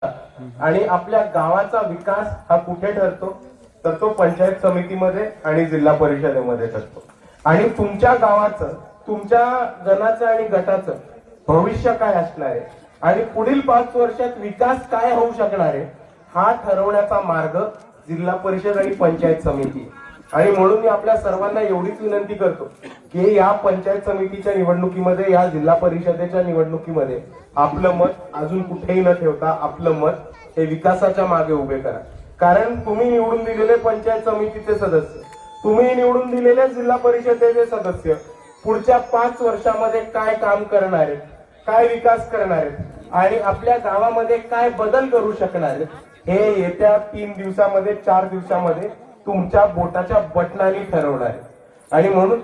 आणि आपल्या गावाचा विकास हा कुठे ठरतो तर तो पंचायत समितीमध्ये आणि जिल्हा परिषदेमध्ये ठरतो। आणि तुमच्या गावाचं, तुमच्या गणाचं आणि गटाचं भविष्य काय असणार आहे आणि पुढील 5 वर्षात विकास काय होऊ शकणार आहे हा ठरवण्याचा मार्ग जिल्हा परिषद आणि पंचायत समिती। आणि म्हणून मी आपल्या सर्वांना एवढीच विनंती करतो की या पंचायत समितीच्या निवडणुकीमध्ये, या जिल्हा परिषदेच्या निवडणुकीमध्ये आपलं मत अजून कुठेही न ठेवता आपलं मत हे विकासाच्या मागे उभे करा। कारण तुम्ही निवडून दिलेले पंचायत समितीचे सदस्य, तुम्ही निवडून दिलेले जिल्हा परिषदेचे सदस्य पुढच्या 5 वर्षामध्ये काय काम करणार आहेत, काय विकास करणार आहेत आणि आपल्या गावामध्ये काय बदल करू शकणार आहेत हे येत्या 3 दिवसामध्ये, 4 दिवसामध्ये तुमच्या बोटाच्या बटनाने ठरवणार आहे। आणि म्हणून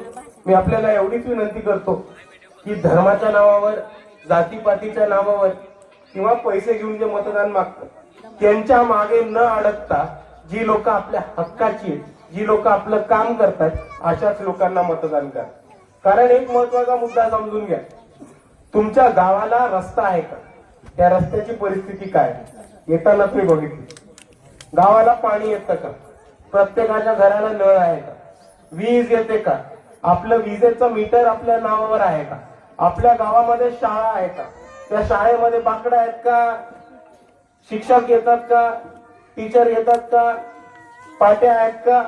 मी आपल्याला एवढीच विनंती करतो की धर्माच्या नावावर, जातीपातीच्या नावावर किंवा पैसे घेऊन जे मतदान मागतात त्यांच्या मागे न अडकता जी लोक आपल्या हक्काची आहेत, जी लोक आपलं काम करतात अशाच लोकांना मतदान करा। कारण एक महत्वाचा मुद्दा समजून घ्या, तुमच्या गावाला रस्ता आहे का, त्या रस्त्याची परिस्थिती काय आहे येताना तुम्ही बघितली, गावाला पाणी येतं का, प्रत्येकाच्या घराला नळ आहे का, वीज येते का, आपलं विजेचं मीटर आपल्या नावावर आहे का, आपल्या गावामध्ये शाळा आहे का, त्या शाळेमध्ये बाकडं आहेत का, शिक्षक येतात का, टीचर येतात का, पाट्या आहेत का,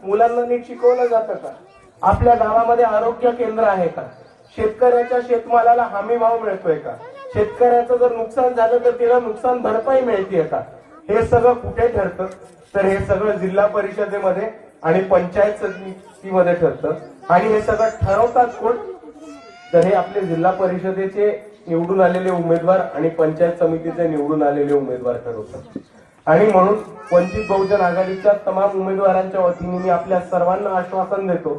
मुलांना नीट शिकवलं जातं का, आपल्या गावामध्ये आरोग्य केंद्र आहे का, शेतकऱ्याच्या शेतमालाला हमी भाव मिळतोय का, शेतकऱ्याचं जर नुकसान झालं तर तिला नुकसान भरपाई मिळतेय का, हे सगळं कुठे ठरतं तर हे सगळं जिल्हा परिषदेमध्ये आणि पंचायत समितीमध्ये ठरतं। आणि हे सगळं ठरवतात कोण तर हे आपले जिल्हा परिषदेचे निवडून आलेले उमेदवार आणि पंचायत समितीचे निवडून आलेले उमेदवार ठरवतात। आणि म्हणून वंचित बहुजन आघाडीच्या तमाम उमेदवारांच्या वतीने मी आपल्या सर्वांना आश्वासन देतो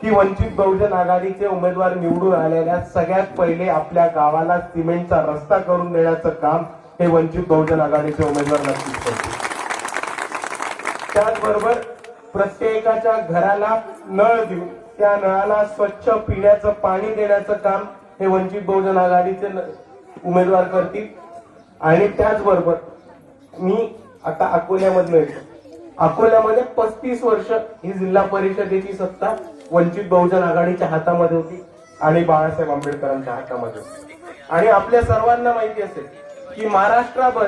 की वंचित बहुजन आघाडीचे उमेदवार निवडून आलेल्या सगळ्यात पहिले आपल्या गावाला सिमेंटचा रस्ता करून देण्याचं काम हे वंचित बहुजन आघाडीचे उमेदवार नक्कीच करतील। त्याचबरोबर प्रत्येकाच्या घराला नळ देऊन त्या नळाला स्वच्छ पिण्याचं पाणी देण्याचं काम हे वंचित बहुजन आघाडीचे उमेदवार करतील। आणि त्याचबरोबर मी आता अकोल्यामधनं येतो, अकोल्यामध्ये 35 वर्ष ही जिल्हा परिषदेची सत्ता वंचित बहुजन आघाडीच्या हातामध्ये होती आणि बाळासाहेब आंबेडकरांच्या हातामध्ये होती। आणि आपल्या सर्वांना माहिती असेल की महाराष्ट्रभर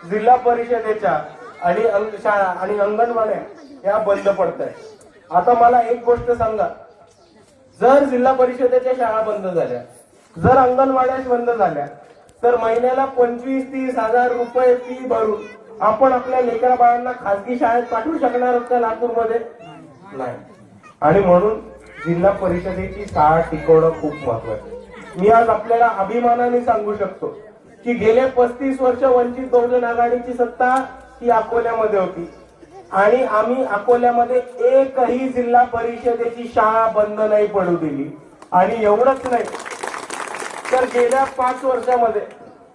जिल्हा परिषदेच्या आणि शाळा आणि अंगणवाड्या या बंद पडत आहेत। आता मला एक गोष्ट सांगा, जर जिल्हा परिषदेच्या शाळा बंद झाल्या, जर अंगणवाड्या बंद झाल्या तर महिन्याला 25-30 हजार रुपये फी भरून आपण आपल्या लेकरा बाळांना खासगी शाळेत पाठवू शकणार आहोत का लातूरमध्ये? नाही। आणि म्हणून जिल्हा परिषदेची शाळा टिकवणं खूप महत्वाचं आहे। मी आज आपल्याला अभिमानाने सांगू शकतो की गेले 35 वर्ष वंचित बहुजन आघाडीची सत्ता ही अकोल्यामध्ये होती आणि आम्ही अकोल्यामध्ये एकही जिल्हा परिषदेची शाळा बंद नाही पडू दिली। आणि एवढंच नाही तर गेल्या 5 वर्षामध्ये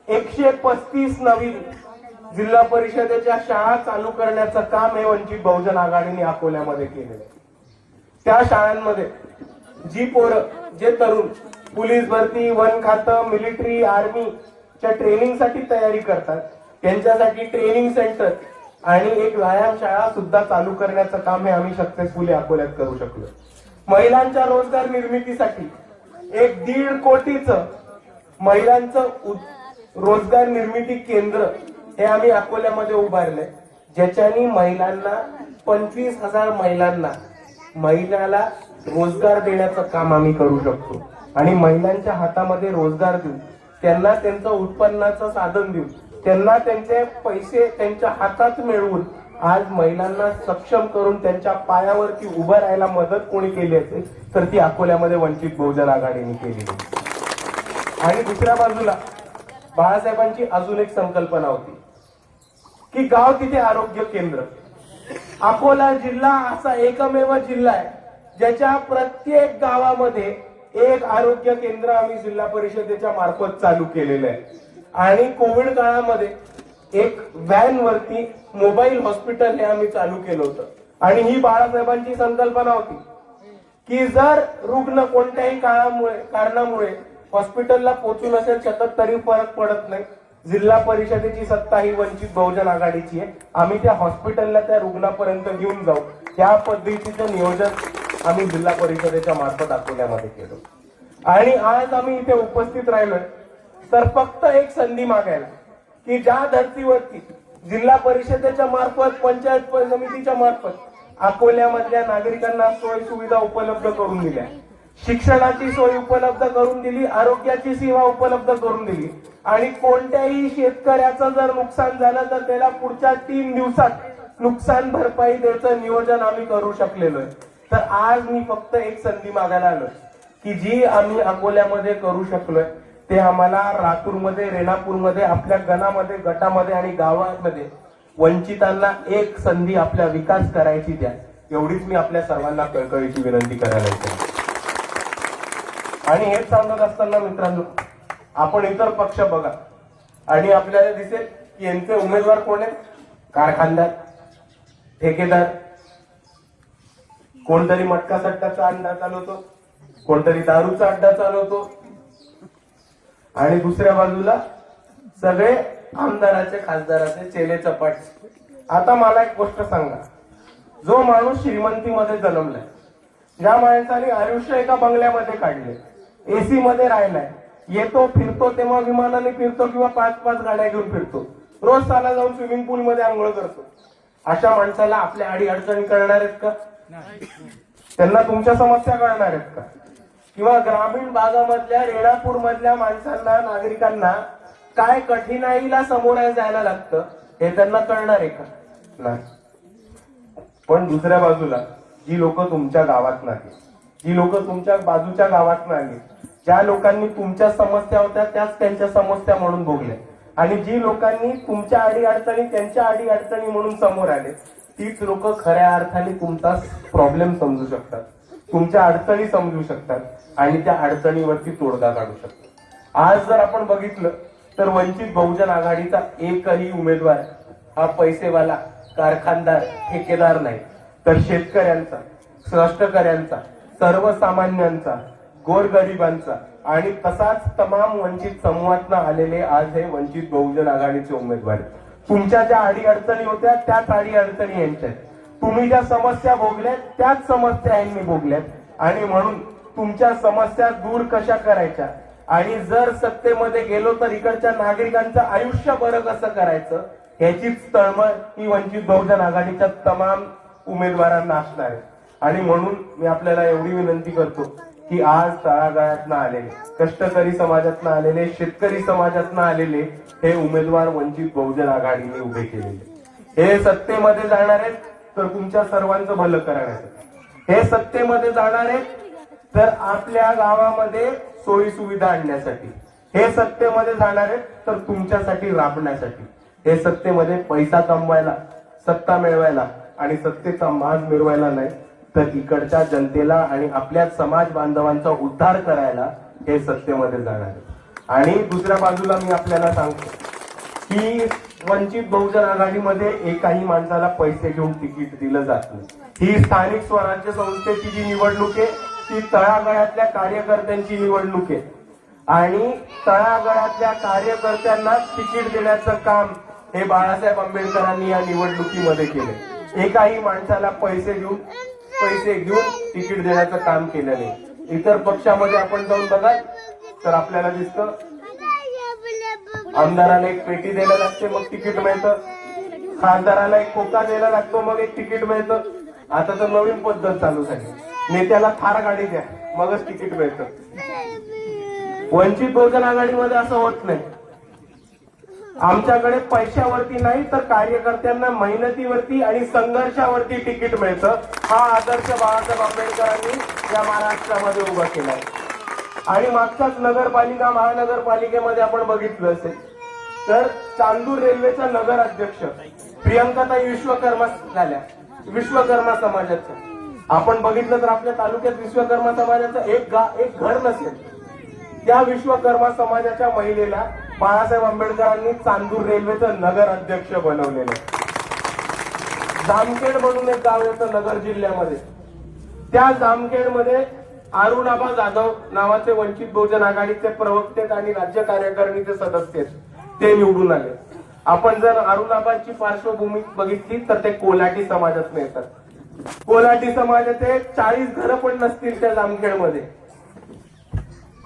135 नवीन जिल्हा परिषदेच्या शाळा चालू करण्याचं काम हे वंचित बहुजन आघाडीने अकोल्यामध्ये केलेलं आहे। त्या शाळांमध्ये जी पोरं, जे तरुण पोलीस भरती, वन खातं, मिलिटरी, आर्मीच्या ट्रेनिंगसाठी तयारी करतात त्यांच्यासाठी ट्रेनिंग सेंटर आणि एक व्यायामशाळा सुद्धा चालू करण्याचं काम हे आम्ही सक्सेसफुली अकोल्यात करू शकलो। महिलांच्या रोजगार निर्मितीसाठी 1.5 कोटीचं महिलांचं रोजगार निर्मिती केंद्र हे आम्ही अकोल्यामध्ये उभारलंय, ज्याच्यानी महिलांना 25,000 महिलांना रोजगार देण्याचं काम आम्ही करू शकतो। आणि महिलांच्या हातामध्ये रोजगार देऊ, त्यांना त्यांचं उत्पन्नाचं साधन देऊ, त्यांना त्यांचे पैसे त्यांच्या हातात मिळवून आज महिलांना सक्षम करून त्यांच्या पायावरती उभं राहायला मदत कोणी केली असेल तर ती अकोल्यामध्ये वंचित बहुजन आघाडीने केली। आणि दुसऱ्या बाजूला बाळासाहेबांची अजून एक संकल्पना होती की गाव तिथे आरोग्य केंद्र। अकोला जिल्हा असा एकमेव जिल्हा आहे ज्याच्या प्रत्येक गावामध्ये एक आरोग्य केंद्र आम्ही जिल्हा परिषदेच्या मार्फत चालू केलेलं आहे। आणि कोविड काळामध्ये एक व्हॅन वरती मोबाईल हॉस्पिटल हे आम्ही चालू केलं होतं। आणि ही बाळासाहेबांची संकल्पना होती की जर रुग्ण कोणत्याही कारणामुळे हॉस्पिटलला पोहोचू नसेल शकत तरी फरक पडत नाही, जिल्हा परिषदेची सत्ता ही वंचित बहुजन आघाडीची आहे. आम्ही त्या हॉस्पिटलला त्या रुग्णापर्यंत घेऊन जाऊ त्या पद्धतीचं नियोजन आम्ही जिल्हा परिषदेच्या मार्फत अकोल्यामध्ये केलं. आणि आज आम्ही इथे उपस्थित राहिलोय तर फक्त एक संधी मागायला की ज्या धर्तीवरती जिल्हा परिषदेच्या मार्फत, पंचायत समितीच्या मार्फत अकोल्यामधल्या नागरिकांना सोयी सुविधा उपलब्ध करून दिल्या, शिक्षणाची सोय उपलब्ध करून दिली, आरोग्याची सेवा उपलब्ध करून दिली आणि कोणत्याही शेतकऱ्याचं जर नुकसान झालं तर त्याला पुढच्या 3 दिवसात नुकसान भरपाई द्यायचं नियोजन आम्ही करू शकलेलो आहे. तर आज मी फक्त एक संधी मागायला आलोय की जी आम्ही अकोल्यामध्ये करू शकलोय ते आम्हाला रातूरमध्ये, रेणापूरमध्ये, आपल्या गणामध्ये, गटामध्ये आणि गावामध्ये वंचितांना एक संधी आपल्या विकास करायची द्या, एवढीच मी आपल्या सर्वांना कळकळीची विनंती करायला येते. आणि हेच सांगत असताना मित्रांनो, आपण इतर पक्ष बघा आणि आपल्याला दिसेल की यांचे उमेदवार कोण आहेत? कारखानदार, ठेकेदार, कोणतरी मटका सट्टाचा अड्डा चालवतो, कोणतरी दारूचा अड्डा चालवतो आणि दुसऱ्या बाजूला सगळे आमदाराचे, खासदाराचे चेले चपाट. आता मला एक गोष्ट सांगा, जो माणूस श्रीमंतीमध्ये जन्मलाय, ज्या माणसाने आयुष्य एका बंगल्यामध्ये काढले, एसी मध्ये राहिलाय, येतो फिरतो तेव्हा विमानाने फिरतो किंवा 5-5 गाड्या घेऊन फिरतो, रोज साला जाऊन स्विमिंग पूल मध्ये आंघोळ करतो, अशा माणसाला आपल्या अडी अडचणी कळणार आहेत का? त्यांना तुमच्या समस्या कळणार आहेत का? किंवा ग्रामीण भागामधल्या, रेणापूर मधल्या माणसांना, नागरिकांना काय कठीणाईला समोर जायला लागतं हे त्यांना कळणार आहे का? नाही. पण दुसऱ्या बाजूला जी लोक तुमच्या गावात नाही, जी लोक तुमच्या बाजूच्या गावात नाही, ज्या लोकांनी तुमच्या समस्या होत्या त्याच त्यांच्या समस्या म्हणून भोगल्या आणि जी लोकांनी तुमच्या अडी अडचणी त्यांच्या अडी अडचणी म्हणून समोर आले, तीच लोक खऱ्या अर्थाने तुमचा प्रॉब्लेम समजू शकतात, तुमच्या अडचणी समजू शकतात आणि त्या अडचणीवरती तोडगा काढू शकतात. आज जर आपण बघितलं तर वंचित बहुजन आघाडीचा एकही उमेदवार हा पैसेवाला, कारखानदार, ठेकेदार नाही, तर शेतकऱ्यांचा, कष्टकऱ्यांचा, सर्वसामान्यांचा, गोरगरिबांचा आणि तसाच तमाम वंचित समूहातून आलेले आज हे वंचित बहुजन आघाडीचे उमेदवार. तुमच्या ज्या अडी अडचणी होत्या त्याच अडी अडचणी यांच्या, तुम्ही ज्या समस्या भोगल्यात त्याच समस्या यांनी भोगल्यात आणि म्हणून तुमच्या समस्या दूर कशा करायच्या आणि जर सत्तेमध्ये गेलो तर इकडच्या नागरिकांचं आयुष्य बरं कसं करायचं ह्याचीच तळमळ ही वंचित बहुजन आघाडीच्या तमाम उमेदवारांना असणार आहे. आणि म्हणून मी आपल्याला एवढी विनंती करतो की आज तळागाळातनं आलेले, कष्टकरी समाजातनं आलेले, शेतकरी समाजातनं आलेले हे उमेदवार वंचित बहुजन आघाडीने उभे केलेले, हे सत्तेमध्ये जाणार आहेत तर तुमच्या सर्वांचं भलं करण्यासाठी, हे सत्तेमध्ये जाणार आहेत तर आपल्या गावामध्ये सोयी सुविधा आणण्यासाठी, हे सत्तेमध्ये जाणार आहेत तर तुमच्यासाठी राबण्यासाठी, हे सत्तेमध्ये पैसा कमवायला, सत्ता मिळवायला आणि सत्तेचा माज मिळवायला नाही तर इकडच्या जनतेला आणि आपल्या समाज बांधवांचा उद्धार करायला हे सत्तेमध्ये जाणार आहे. आणि दुसऱ्या बाजूला मी आपल्याला सांगतो की वंचित बहुजन आघाडीमध्ये एकाही माणसाला पैसे घेऊन तिकीट दिलं जात नाही. ही स्थानिक स्वराज्य संस्थेची जी निवडणूक आहे ती तळागाळातल्या कार्यकर्त्यांची निवडणूक आहे आणि तळागाळातल्या कार्यकर्त्यांना तिकीट देण्याचं काम हे बाळासाहेब आंबेडकरांनी या निवडणुकीमध्ये केले. एकाही माणसाला पैसे घेऊन तिकीट देण्याचं काम केलं नाही. इतर पक्षामध्ये आपण जाऊन बघा तर आपल्याला दिसतं आमदाराला एक पेटी द्यायला लागते मग तिकीट मिळतं, खासदाराला एक खोका द्यायला लागतो मग एक तिकीट मिळतं. आता तर नवीन पद्धत चालू झाली, नेत्याला थार गाडी द्या मगच तिकीट मिळतं. वंचित बहुजन आघाडीमध्ये असं होत नाही. आमच्याकडे पैशावरती नाही तर कार्यकर्त्यांना मेहनतीवरती आणि संघर्षावरती तिकीट मिळतं. हा आदर्श बाळासाहेब आंबेडकरांनी या महाराष्ट्रामध्ये उभा केलाय. आणि मागच्याच नगरपालिका, महानगरपालिकेमध्ये आपण बघितलं असेल तर चांदूर रेल्वेचा नगर अध्यक्ष प्रियंकाताई विश्वकर्मा झाल्या, विश्वकर्मा समाजाच्या. आपण बघितलं तर आपल्या तालुक्यात विश्वकर्मा समाजाचं एक घर नसेल. त्या विश्वकर्मा समाजाच्या महिलेला बाळासाहेब आंबेडकरांनी चांदूर रेल्वेचं नगर अध्यक्ष बनवलेलं. जामखेड म्हणून एक गाव येतं नगर जिल्ह्यामध्ये, त्या जामखेडमध्ये अरुणाबा जाधव नावाचे वंचित बहुजन आघाडीचे प्रवक्ते आणि राज्य कार्यकारिणीचे सदस्य आहेत. ते निवडून आले. आपण जर अरुणाबादची पार्श्वभूमी बघितली तर ते कोल्हाटी समाजात येतात. कोल्हाटी समाजाचे 40 घरं पण नसतील त्या जामखेडमध्ये.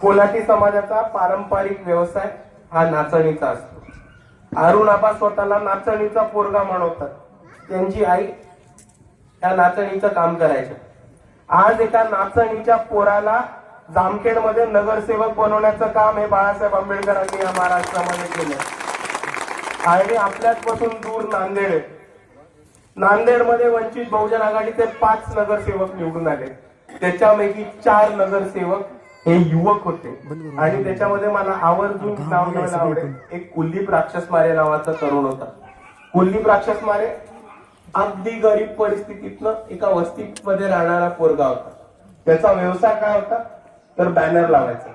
कोल्हाटी समाजाचा पारंपरिक व्यवसाय हा नाचणीचा असतो. अरुणाबा स्वतःला नाचणीचा पोरगा म्हणवतात. त्यांची आई त्या नाचणीचं काम करायचं. आज एका नाचणीच्या पोराला जामखेडमध्ये नगरसेवक बनवण्याचं काम हे बाळासाहेब आंबेडकरांनी या महाराष्ट्रामध्ये केलं. आणि आपल्यापासून दूर नांदेड आहे. नांदेडमध्ये वंचित बहुजन आघाडीचे 5 नगरसेवक निवडून आले. त्याच्यापैकी 4 नगरसेवक हे युवक होते. आणि त्याच्यामध्ये मला आवर्जून नाव घ्यायला आवडेल, एक कुलदीप राक्षसमारे नावाचा तरुण होता. कुलदीप राक्षसमारे अगदी गरीब परिस्थितीतनं एका वस्तीमध्ये राहणारा पोरगा होता. त्याचा व्यवसाय काय होता तर बॅनर लावायचा.